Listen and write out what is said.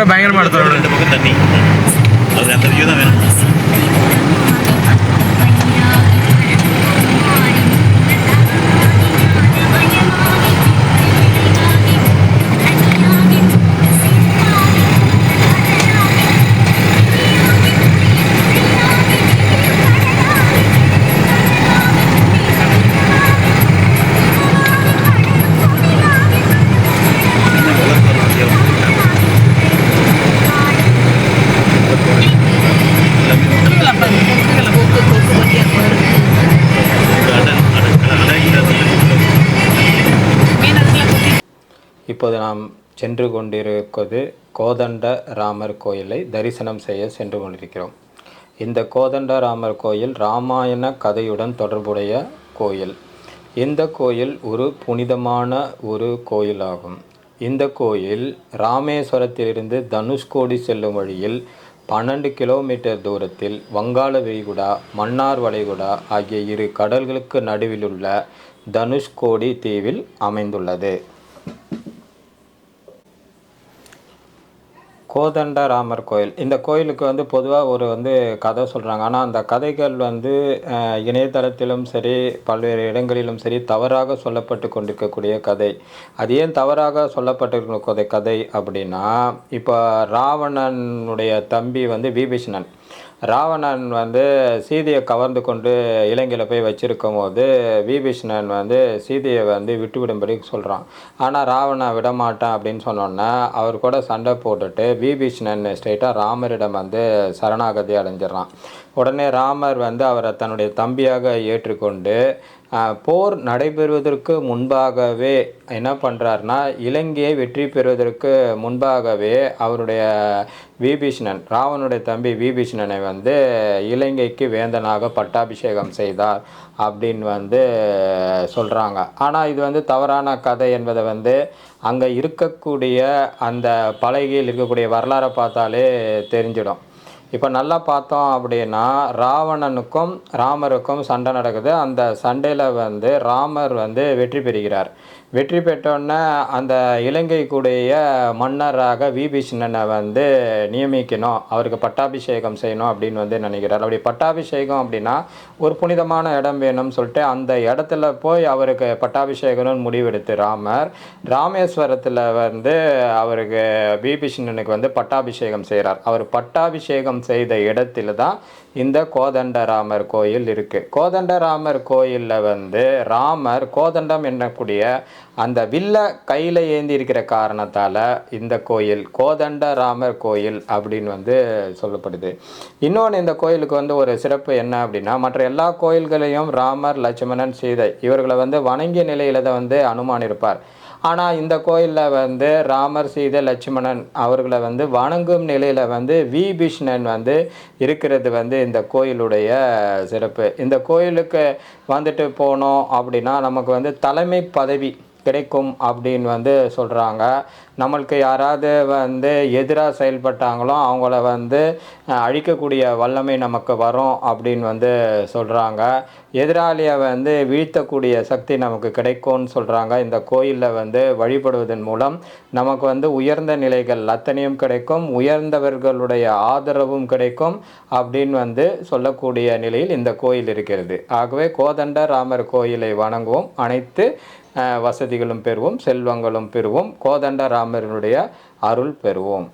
பயங்கரமாக எடுத்தோம். 2 பக்கம் தண்ணி. அது அந்த வியூ தான் வேணும். இப்போது நாம் சென்று கொண்டிருப்பது கோதண்ட ராமர் கோயிலை தரிசனம் செய்ய சென்று கொண்டிருக்கிறோம். இந்த கோதண்ட ராமர் கோயில் இராமாயண கதையுடன் தொடர்புடைய கோயில். இந்த கோயில் ஒரு புனிதமான ஒரு கோயிலாகும். இந்த கோயில் ராமேஸ்வரத்திலிருந்து தனுஷ்கோடி செல்லும் வழியில் 12 கிலோமீட்டர் தூரத்தில் வங்காள விரிகுடா, மன்னார் வளைகுடா ஆகிய 2 கடல்களுக்கு நடுவிலுள்ள தனுஷ்கோடி தீவில் அமைந்துள்ளது. கோதண்ட ராமர் கோயில். இந்த கோயிலுக்கு பொதுவாக ஒரு கதை சொல்கிறாங்க. ஆனால் அந்த கதைகள் இணையதளத்திலும் சரி, பல்வேறு இடங்களிலும் சரி தவறாக சொல்லப்பட்டு கொண்டிருக்கக்கூடிய கதை. அது ஏன் தவறாக சொல்லப்பட்டிருக்க கதை அப்படின்னா, இப்போ ராவணனுடைய தம்பி விபீஷணன். ராவணன் சீதையை கவர்ந்து கொண்டு இலங்கையில் போய் வச்சிருக்கும் போது விபீஷணன் சீதையை விட்டுவிடும்படி சொல்கிறான். ஆனால் ராவணன் விடமாட்டான் அப்படின்னு சொன்னோன்னே அவர் கூட சண்டை போட்டுட்டு விபீஷணன் ஸ்ட்ரெயிட்டாக ராமரிடம் சரணாகதி அடைஞ்சிடறான். உடனே ராமர் அவரை தன்னுடைய தம்பியாக ஏற்றுக்கொண்டு போர் நடைபெறுவதற்கு முன்பாகவே என்ன பண்ணுறாருனா, இலங்கையை வெற்றி பெறுவதற்கு முன்பாகவே அவருடைய விபீஷணன், ராவனுடைய தம்பி விபீஷணனை இலங்கைக்கு வேந்தனாக பட்டாபிஷேகம் செய்தார் அப்படின்னு சொல்கிறாங்க. ஆனால் இது தவறான கதை என்பதை அங்கே இருக்கக்கூடிய அந்த பலகையில் இருக்கக்கூடிய வரலாறை பார்த்தாலே தெரிஞ்சிடும். இப்போ நல்லா பார்த்தோம் அப்படின்னா, ராவணனுக்கும் ராமருக்கும் சண்டை நடக்குது. அந்த சண்டையில் ராமர் வெற்றி பெறுகிறார். வெற்றி பெற்றோன்னே அந்த இலங்கைக்குடைய மன்னராக விபீஷணனை நியமிக்கணும், அவருக்கு பட்டாபிஷேகம் செய்யணும் அப்படின்னு நினைக்கிறார். அப்படி பட்டாபிஷேகம் அப்படின்னா ஒரு புனிதமான இடம் வேணும்னு சொல்லிட்டு அந்த இடத்துல போய் அவருக்கு பட்டாபிஷேகம்னு முடிவெடுத்து ராமர் ராமேஸ்வரத்தில் அவருக்கு விபீஷணனுக்கு பட்டாபிஷேகம் செய்கிறார். அவர் பட்டாபிஷேகம் செய்த இடத்துல தான் இந்த கோதண்டராமர் கோயில் இருக்குது. கோதண்டராமர் கோயிலில் ராமர் கோதண்டம் என்னக்கூடிய அந்த வில்ல கையில் ஏந்தி இருக்கிற காரணத்தால் இந்த கோயில் கோதண்டராமர் கோயில் அப்படின்னு சொல்லப்படுது. இன்னொன்று, இந்த கோயிலுக்கு ஒரு சிறப்பு என்ன அப்படின்னா, மற்ற எல்லா கோயில்களையும் ராமர், லட்சுமணன், சீதை இவர்களை வணங்கிய நிலையில் தான் அனுமான் இருப்பார். ஆனால் இந்த கோயிலில் ராமர், சீதை, லட்சுமணன் அவர்களை வணங்கும் நிலையில் விபீஷணன் இருக்கிறது இந்த கோயிலுடைய சிறப்பு. இந்த கோயிலுக்கு போனோம் அப்படின்னா நமக்கு தலைமை பதவி கிடைக்கும் அப்படின்னு சொல்கிறாங்க. நம்மளுக்கு யாராவது எதிராக செயல்பட்டாங்களோ அவங்கள அழிக்கக்கூடிய வல்லமை நமக்கு வரும் அப்படின்னு சொல்கிறாங்க. எதிராளியை வீழ்த்தக்கூடிய சக்தி நமக்கு கிடைக்கும்னு சொல்கிறாங்க. இந்த கோயிலில் வழிபடுவதன் மூலம் நமக்கு உயர்ந்த நிலைகள் அத்தனையும் கிடைக்கும், உயர்ந்தவர்களுடைய ஆதரவும் கிடைக்கும் அப்படின்னு சொல்லக்கூடிய நிலையில் இந்த கோயில் இருக்கிறது. ஆகவே கோதண்ட ராமர் கோயிலை வணங்குவோம், அனைத்து வசதிகளும் பெறுவோம், செல்வங்களும் பெறுவோம், கோதண்ட ராமரினுடைய அருள் பெறுவோம்.